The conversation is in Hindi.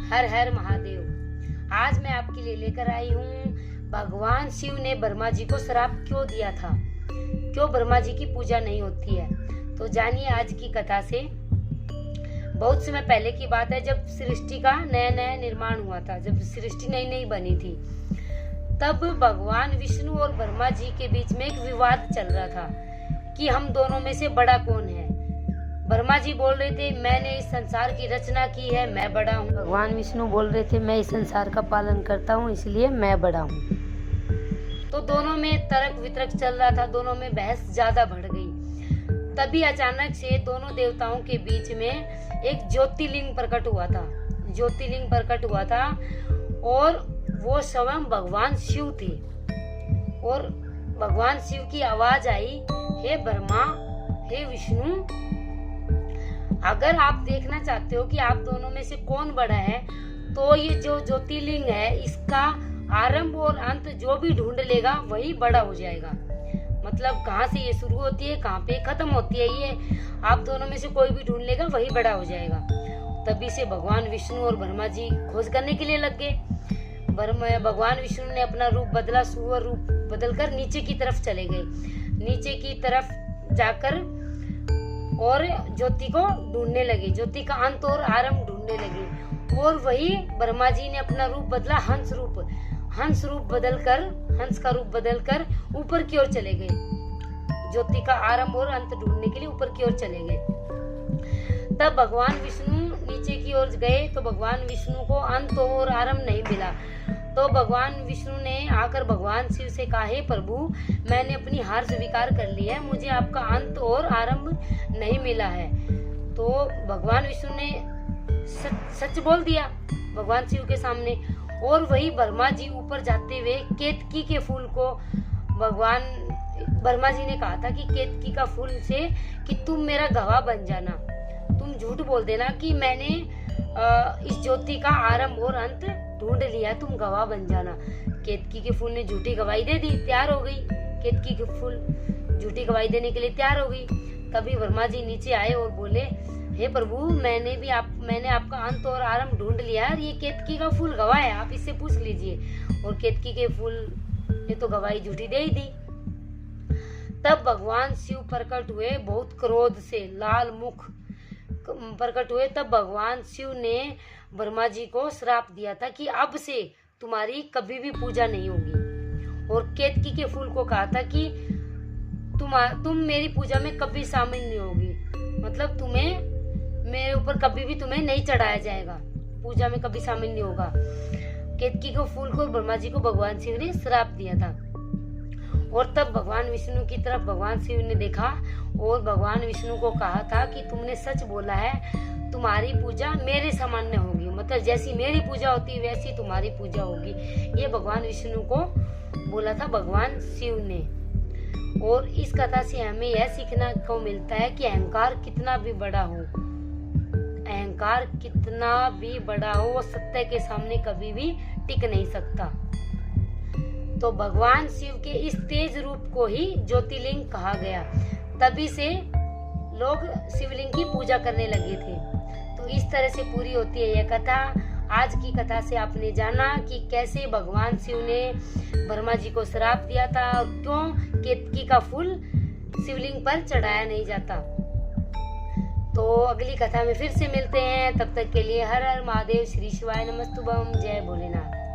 हर हर महादेव। आज मैं आपके लिए लेकर आई हूँ भगवान शिव ने ब्रह्मा जी को श्राप क्यों दिया था, क्यों ब्रह्मा जी की पूजा नहीं होती है। तो जानिए आज की कथा से। बहुत समय पहले की बात है, जब सृष्टि का नया नया निर्माण हुआ था, जब सृष्टि नई नई बनी थी, तब भगवान विष्णु और ब्रह्मा जी के बीच में एक विवाद चल रहा था कि हम दोनों में से बड़ा कौन है। ब्रह्मा जी बोल रहे थे मैंने इस संसार की रचना की है, मैं बड़ा हूँ। भगवान विष्णु बोल रहे थे मैं इस संसार का पालन करता हूँ, इसलिए मैं बड़ा हूँ। तो दोनों में तर्क वितर्क चल रहा था, दोनों में बहस ज्यादा बढ़ गई। तभी अचानक से दोनों देवताओं के बीच में एक ज्योतिर्लिंग प्रकट हुआ था। ज्योतिर्लिंग प्रकट हुआ था और वो स्वयं भगवान शिव थे। और भगवान शिव की आवाज आई, हे ब्रह्मा, हे विष्णु, अगर आप देखना चाहते हो कि आप दोनों में से कौन बड़ा है, तो ये जो ज्योतिर्लिंग है इसका आरंभ और अंत जो भी ढूंढ लेगा वही बड़ा हो जाएगा। मतलब कहाँ से ये शुरू होती है, कहाँ पे खत्म होती है, ये आप दोनों में से कोई भी ढूंढ लेगा वही बड़ा हो जाएगा। तभी से भगवान विष्णु और ब्रह्मा जी खोज करने के लिए लग गए। भगवान विष्णु ने अपना रूप बदला, सुअर रूप बदलकर नीचे की तरफ चले गए। नीचे की तरफ जाकर और ज्योति को ढूंढने लगे, ज्योति का अंत और आरंभ ढूंढने लगे। और वही ब्रह्मा जी ने अपना रूप बदला, हंस रूप बदलकर, हंस का रूप बदलकर ऊपर की ओर चले गए। ज्योति का आरंभ और अंत ढूंढने के लिए ऊपर की ओर चले गए। तब भगवान विष्णु नीचे की ओर गए तो भगवान विष्णु को अंत और आरंभ नहीं मिला। तो भगवान विष्णु ने आकर भगवान शिव से कहा, हे प्रभु, मैंने अपनी हार स्वीकार कर ली है, मुझे आपका अंत और आरंभ नहीं मिला है। तो भगवान विष्णु ने सच बोल दिया भगवान शिव के सामने। और वही ब्रह्मा जी ऊपर जाते हुए केतकी के फूल को भगवान ब्रह्मा जी ने कहा था कि केतकी का फूल से कि तुम मेरा गवाह बन जाना, तुम झूठ बोल देना कि मैंने इस ज्योति का आरंभ और अंत ढूंढ लिया, तुम गवाह बन जाना। केतकी के फूल ने झूठी गवाही दे दी, तैयार हो गई। केतकी के फूल झूठी गवाही देने के लिए तैयार हो गई। तभी ब्रह्मा जी नीचे आए और बोले, हे प्रभु, मैंने आपका अंत और आरंभ ढूंढ लिया है, ये केतकी का फूल गवाह है, आप इससे पूछ लीजिए। और केतकी के फूल ने तो गवाही झूठी दे ही दी। तब भगवान शिव प्रकट हुए, बहुत क्रोध से लाल मुख प्रकट हुए। तब भगवान शिव ने ब्रह्मा जी को श्राप दिया था कि अब से तुम्हारी कभी भी पूजा नहीं होगी। और केतकी के फूल को कहा था कि तुम मेरी पूजा में कभी शामिल नहीं होगी, मतलब तुम्हें मेरे ऊपर कभी भी तुम्हें नहीं चढ़ाया जाएगा, पूजा में कभी शामिल नहीं होगा। केतकी के फूल को ब्रह्मा जी को भगवान शिव ने श्राप दिया था। और तब भगवान विष्णु की तरफ भगवान शिव ने देखा और भगवान विष्णु को कहा था कि तुमने सच बोला है, तुम्हारी पूजा मेरे सामान्य होगी, मतलब जैसी मेरी पूजा होती है वैसी तुम्हारी पूजा होगी। ये भगवान विष्णु को बोला था भगवान शिव ने। और इस कथा से हमें यह सीखने को मिलता है कि अहंकार कितना भी बड़ा हो, अहंकार कितना भी बड़ा हो, वो सत्य के सामने कभी भी टिक नहीं सकता। तो भगवान शिव के इस तेज रूप को ही ज्योतिर्लिंग कहा गया। तभी से लोग शिवलिंग की पूजा करने लगे थे। तो इस तरह से पूरी होती है यह कथा। आज की कथा से आपने जाना कि कैसे भगवान शिव ने ब्रह्मा जी को श्राप दिया था और क्यों केतकी का फूल शिवलिंग पर चढ़ाया नहीं जाता। तो अगली कथा में फिर से मिलते हैं, तब तक के लिए हर हर महादेव, श्री शिवाय नमस्तुभ्यं, जय भोलेनाथ।